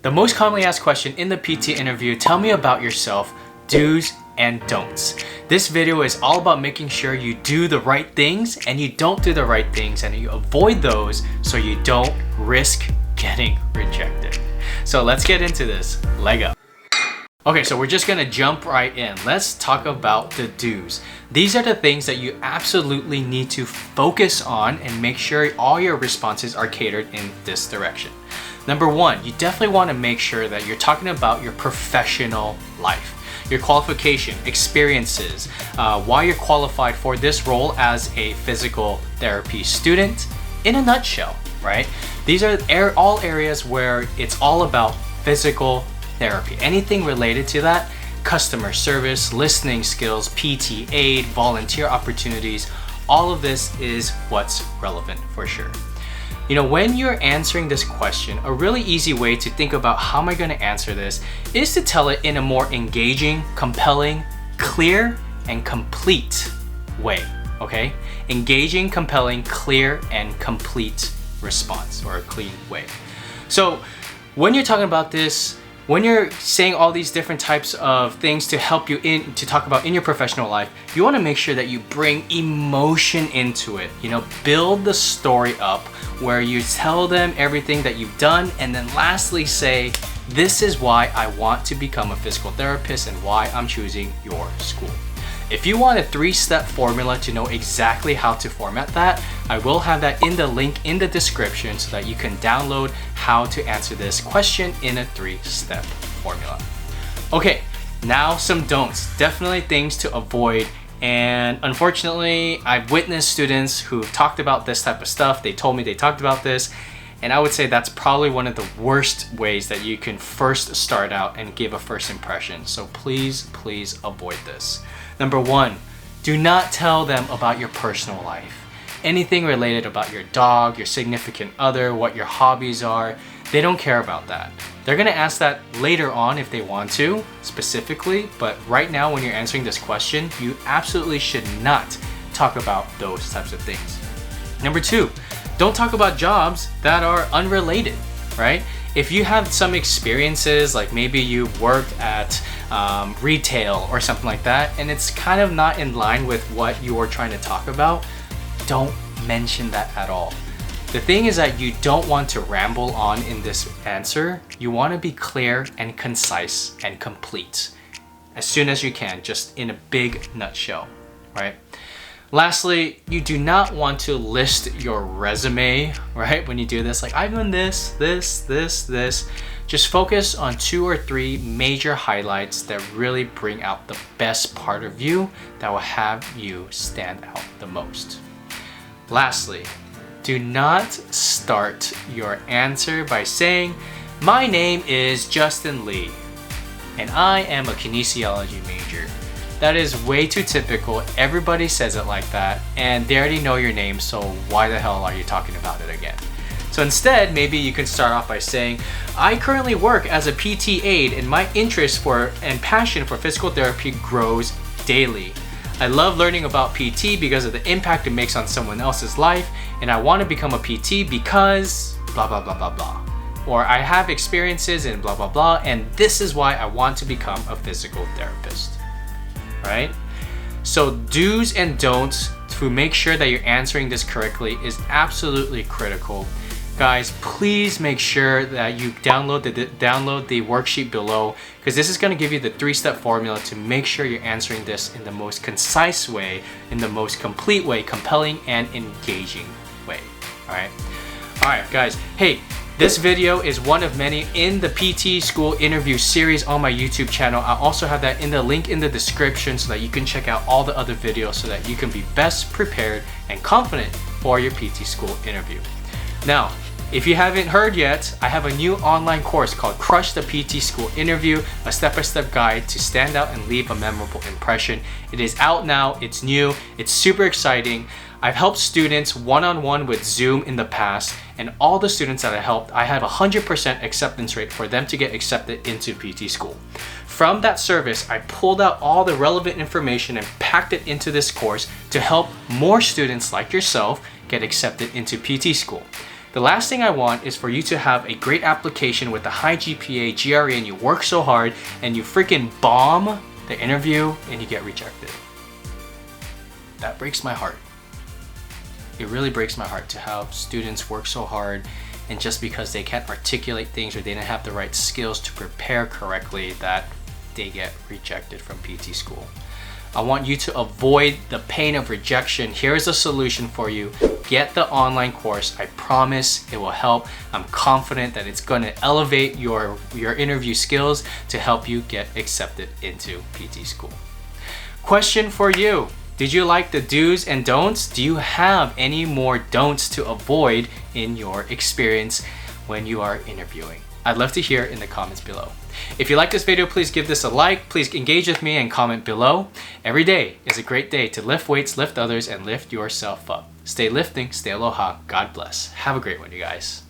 The most commonly asked question in the PT interview, tell me about yourself, do's and don'ts. This video is all about making sure you do the right things and you don't do the right things and you avoid those so you don't risk getting rejected. So let's get into this. Leg up. Okay, so we're just gonna jump right in. Let's talk about the do's. These are the things that you absolutely need to focus on and make sure all your responses are catered in this direction. Number one, you definitely want to make sure that you're talking about your professional life, your qualification, experiences, why you're qualified for this role as a physical therapy student in a nutshell, right? These are all areas where it's all about physical therapy. Anything related to that, customer service, listening skills, PT aid, volunteer opportunities, all of this is what's relevant for sure. You know, when you're answering this question, a really easy way to think about how am I going to answer this is to tell it in a more engaging, compelling, clear, and complete way, okay? Engaging, compelling, clear, and complete response, or a clean way. So when you're talking about this, when you're saying all these different types of things to help you to talk about in your professional life, you want to make sure that you bring emotion into it. You know, build the story up where you tell them everything that you've done, and then lastly say, this is why I want to become a physical therapist and why I'm choosing your school. If you want a 3-step formula to know exactly how to format that, I will have that in the link in the description so that you can download how to answer this question in a 3-step formula. Okay, now some don'ts. Definitely things to avoid. And unfortunately, I've witnessed students who've talked about this type of stuff. They told me they talked about this. And I would say that's probably one of the worst ways that you can first start out and give a first impression. So please, please avoid this. Number one, do not tell them about your personal life. Anything related about your dog, your significant other, what your hobbies are, they don't care about that. They're gonna ask that later on if they want to, specifically, but right now when you're answering this question, you absolutely should not talk about those types of things. Number two, don't talk about jobs that are unrelated, right? If you have some experiences, like maybe you worked at retail or something like that, and it's kind of not in line with what you're trying to talk about, don't mention that at all. The thing is that you don't want to ramble on in this answer. You want to be clear and concise and complete as soon as you can, just in a big nutshell, right? Lastly, you do not want to list your resume, right? When you do this, like I've done this. Just focus on 2 or 3 major highlights that really bring out the best part of you that will have you stand out the most. Lastly, do not start your answer by saying, my name is Justin Lee, and I am a kinesiology major. That is way too typical. Everybody says it like that, and they already know your name, so why the hell are you talking about it again? So instead, maybe you can start off by saying, I currently work as a PT aide, and my interest and passion for physical therapy grows daily. I love learning about PT because of the impact it makes on someone else's life, and I want to become a PT because blah, blah, blah, blah, blah. Or I have experiences in blah, blah, blah, and this is why I want to become a physical therapist. Right? So do's and don'ts to make sure that you're answering this correctly is absolutely critical. Guys, please make sure that you download the worksheet below, because this is going to give you the 3-step formula to make sure you're answering this in the most concise way, in the most complete way, compelling and engaging way. All right, guys. Hey, this video is one of many in the PT school interview series on my YouTube channel. I'll also have that in the link in the description so that you can check out all the other videos so that you can be best prepared and confident for your PT school interview. Now, if you haven't heard yet, I have a new online course called Crush the PT School Interview, a step-by-step guide to stand out and leave a memorable impression. It is out now, it's new, it's super exciting. I've helped students one-on-one with Zoom in the past, and all the students that I helped, I have 100% acceptance rate for them to get accepted into PT school. From that service, I pulled out all the relevant information and packed it into this course to help more students like yourself get accepted into PT school. The last thing I want is for you to have a great application with a high GPA, GRE, and you work so hard and you freaking bomb the interview and you get rejected. That breaks my heart. It really breaks my heart to have students work so hard and just because they can't articulate things or they didn't have the right skills to prepare correctly that they get rejected from PT school. I want you to avoid the pain of rejection. Here's a solution for you. Get the online course. I promise it will help. I'm confident that it's going to elevate your interview skills to help you get accepted into PT school. Question for you. Did you like the do's and don'ts? Do you have any more don'ts to avoid in your experience when you are interviewing? I'd love to hear in the comments below. If you like this video, please give this a like. Please engage with me and comment below. Every day is a great day to lift weights, lift others, and lift yourself up. Stay lifting, stay aloha. God bless. Have a great one, you guys.